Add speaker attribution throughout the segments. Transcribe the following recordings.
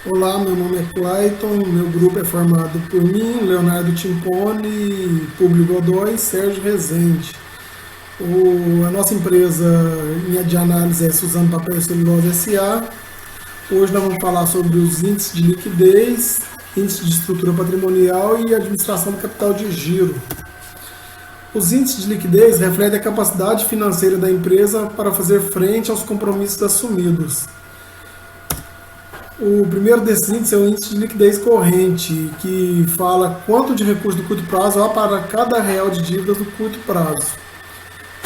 Speaker 1: Olá, meu nome é Clayton, meu grupo é formado por mim, Leonardo Timpone, Públio Godoy e Sérgio Rezende. A nossa empresa linha de análise é Suzano Papel e Celulose SA. Hoje nós vamos falar sobre os índices de liquidez, índice de estrutura patrimonial e administração do capital de giro. Os índices de liquidez refletem a capacidade financeira da empresa para fazer frente aos compromissos assumidos. O primeiro desses índices é o índice de liquidez corrente, que fala quanto de recurso do curto prazo há para cada real de dívidas do curto prazo.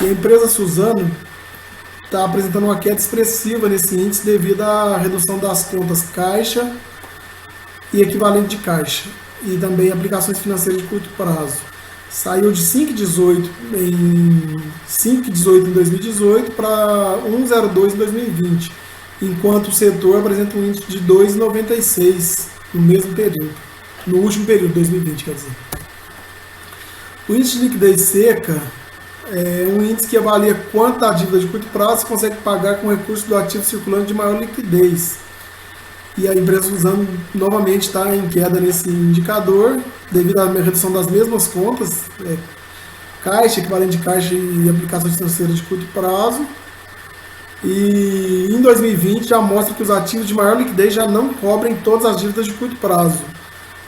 Speaker 1: E a empresa Suzano está apresentando uma queda expressiva nesse índice devido à redução das contas caixa e equivalente de caixa, e também aplicações financeiras de curto prazo. Saiu de 5,18 em 2018 para 1,02 em 2020, enquanto o setor apresenta um índice de 2,96 no mesmo período, no último período, 2020, quer dizer. O índice de liquidez seca é um índice que avalia quanto a dívida de curto prazo consegue pagar com recurso do ativo circulante de maior liquidez. E a empresa usando novamente está em queda nesse indicador, devido à redução das mesmas contas, caixa, equivalente de caixa e aplicações financeiras de curto prazo. E em 2020 já mostra que os ativos de maior liquidez já não cobrem todas as dívidas de curto prazo.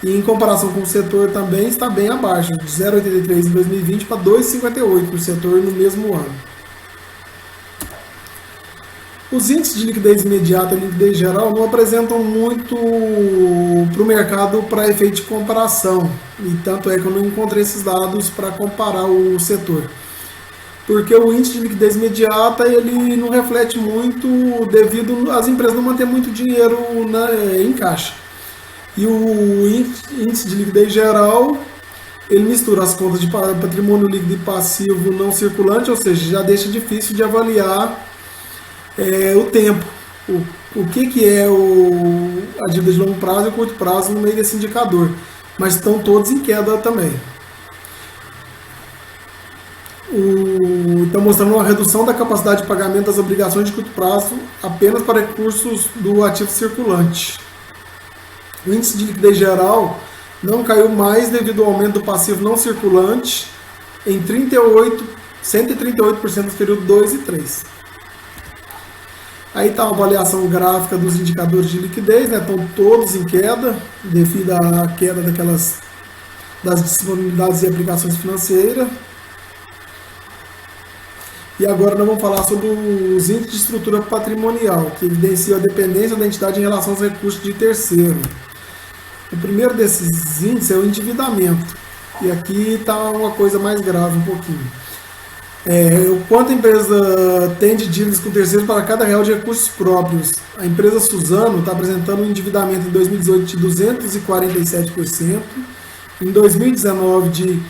Speaker 1: E em comparação com o setor também está bem abaixo, de 0,83 em 2020 para 2,58 no setor no mesmo ano. Os índices de liquidez imediata e liquidez geral não apresentam muito para o mercado para efeito de comparação. E tanto é que eu não encontrei esses dados para comparar o setor. Porque o índice de liquidez imediata ele não reflete muito devido às empresas não manter muito dinheiro em caixa. E o índice de liquidez geral ele mistura as contas de patrimônio líquido e passivo não circulante, ou seja, já deixa difícil de avaliar o tempo, o que é a dívida de longo prazo e curto prazo no meio desse indicador, mas estão todos em queda também. Está mostrando uma redução da capacidade de pagamento das obrigações de curto prazo apenas para recursos do ativo circulante. O índice de liquidez geral não caiu mais devido ao aumento do passivo não circulante em 138% nos períodos 2 e 3. Aí está a avaliação gráfica dos indicadores de liquidez, estão todos em queda devido à queda das disponibilidades e aplicações financeiras. E agora nós vamos falar sobre os índices de estrutura patrimonial, que evidenciam a dependência da entidade em relação aos recursos de terceiro. O primeiro desses índices é o endividamento. E aqui está uma coisa mais grave um pouquinho. O quanto a empresa tem de dívidas com terceiros para cada real de recursos próprios. A empresa Suzano está apresentando um endividamento em 2018 de 247%, em 2019 de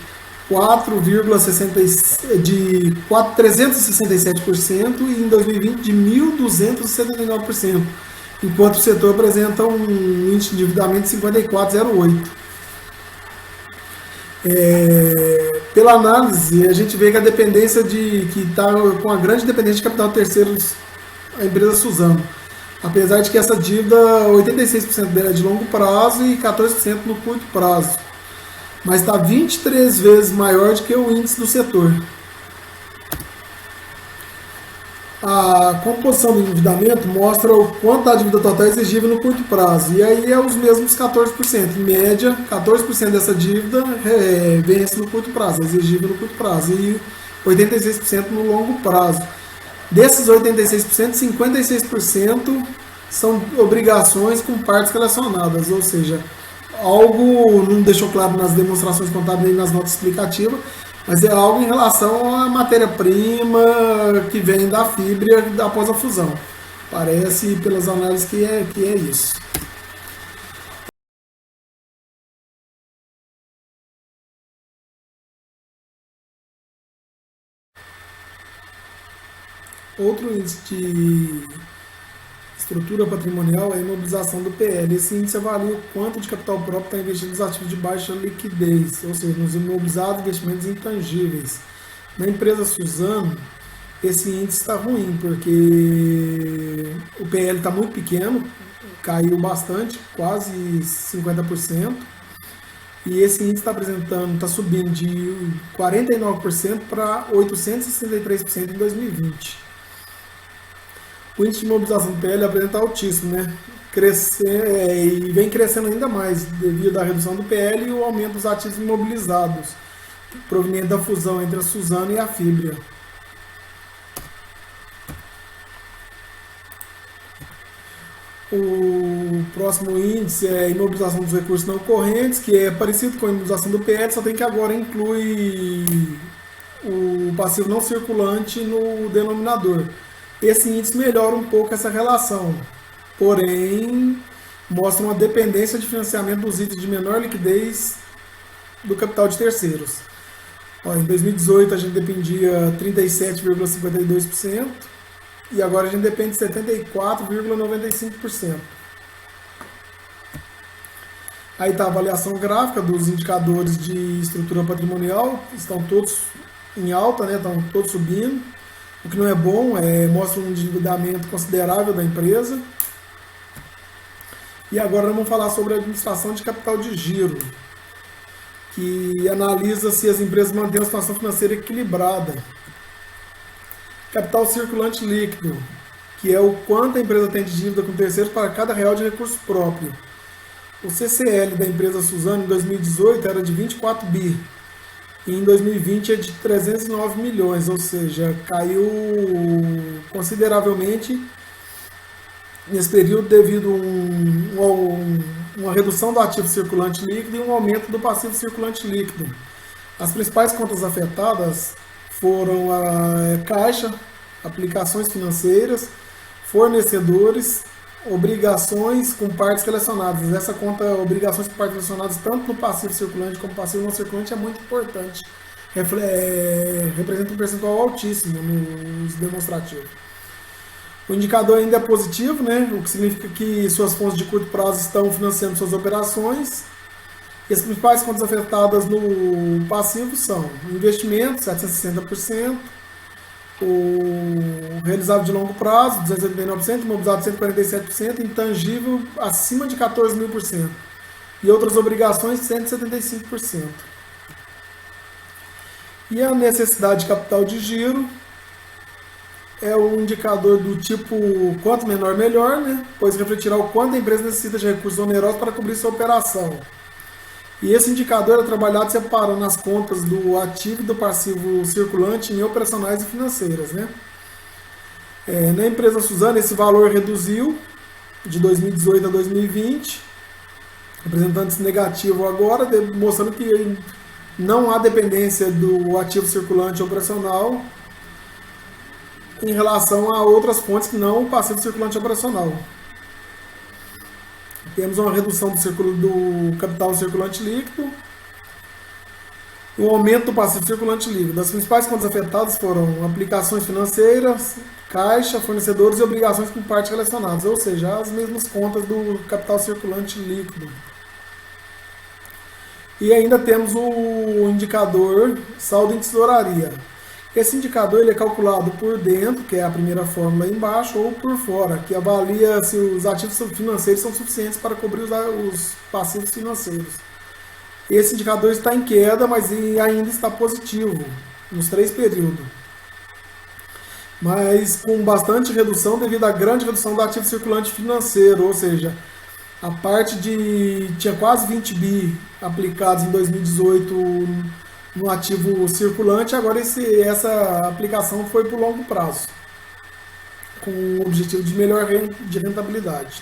Speaker 1: 367% e em 2020 de 1.279%, enquanto o setor apresenta um índice de endividamento de 54,08%. Pela análise, a gente vê que a dependência que está com a grande dependência de capital terceiros, a empresa Suzano. Apesar de que essa dívida, 86% dela é de longo prazo e 14% no curto prazo. Mas está 23 vezes maior do que o índice do setor. A composição do endividamento mostra o quanto a dívida total é exigível no curto prazo. E aí é os mesmos 14%. Em média, 14% dessa dívida vence no curto prazo, é exigível no curto prazo. E 86% no longo prazo. Desses 86%, 56% são obrigações com partes relacionadas. Ou seja, algo não deixou claro nas demonstrações contábeis nem nas notas explicativas, mas é algo em relação à matéria-prima que vem da fibra após a fusão. Parece, pelas análises, que é isso. Outro índice de estrutura patrimonial é a imobilização do PL. Esse índice avalia o quanto de capital próprio está investido nos ativos de baixa liquidez, ou seja, nos imobilizados investimentos intangíveis. Na empresa Suzano, esse índice está ruim, porque o PL está muito pequeno, caiu bastante, quase 50%. E esse índice está subindo de 49% para 863% em 2020. O índice de imobilização do PL apresenta altíssimo, né? E vem crescendo ainda mais devido à redução do PL e o aumento dos ativos imobilizados, proveniente da fusão entre a Suzano e a Fibria. O próximo índice é a imobilização dos recursos não correntes, que é parecido com a imobilização do PL, só tem que agora inclui o passivo não circulante no denominador. Esse índice melhora um pouco essa relação, porém mostra uma dependência de financiamento dos itens de menor liquidez do capital de terceiros. Em 2018 a gente dependia 37,52%. E agora a gente depende de 74,95%. Aí está a avaliação gráfica dos indicadores de estrutura patrimonial, estão todos em alta, né? Estão todos subindo. O que não é bom, mostra um endividamento considerável da empresa. E agora vamos falar sobre a administração de capital de giro, que analisa se as empresas mantêm uma situação financeira equilibrada. Capital circulante líquido, que é o quanto a empresa tem de dívida com terceiros para cada real de recurso próprio. O CCL da empresa Suzano em 2018 era de 24 bi e em 2020 é de 309 milhões, ou seja, caiu consideravelmente nesse período devido a uma redução do ativo circulante líquido e um aumento do passivo circulante líquido. As principais contas afetadas foram a caixa, aplicações financeiras, fornecedores, obrigações com partes relacionadas. Essa conta obrigações com partes relacionadas, tanto no passivo circulante como no passivo não circulante, é muito importante. Representa um percentual altíssimo nos demonstrativos. O indicador ainda é positivo, né? O que significa que suas fontes de curto prazo estão financiando suas operações. E as principais contas afetadas no passivo são investimentos, 760%, o realizável de longo prazo, 289%, imobilizado, 147%, intangível, acima de 14.000%, e outras obrigações, 175%. E a necessidade de capital de giro é um indicador do tipo quanto menor melhor, né? Pois refletirá o quanto a empresa necessita de recursos onerosos para cobrir sua operação. E esse indicador é trabalhado separando as contas do ativo e do passivo circulante em operacionais e financeiras, né? Na empresa Suzano, esse valor reduziu de 2018 a 2020, apresentando esse negativo agora, mostrando que não há dependência do ativo circulante operacional em relação a outras fontes que não o passivo circulante operacional. Temos uma redução do capital circulante líquido e um aumento do passivo circulante líquido. As principais contas afetadas foram aplicações financeiras, caixa, fornecedores e obrigações com partes relacionadas, ou seja, as mesmas contas do capital circulante líquido. E ainda temos o indicador saldo em tesouraria. Esse indicador ele é calculado por dentro, que é a primeira fórmula aí embaixo, ou por fora, que avalia se os ativos financeiros são suficientes para cobrir os passivos financeiros. Esse indicador está em queda, mas ainda está positivo nos 3 períodos. Mas com bastante redução devido à grande redução do ativo circulante financeiro, ou seja, a parte tinha quase 20 bi aplicados em 2018 no ativo circulante, agora essa aplicação foi por longo prazo, com o objetivo de melhor de rentabilidade.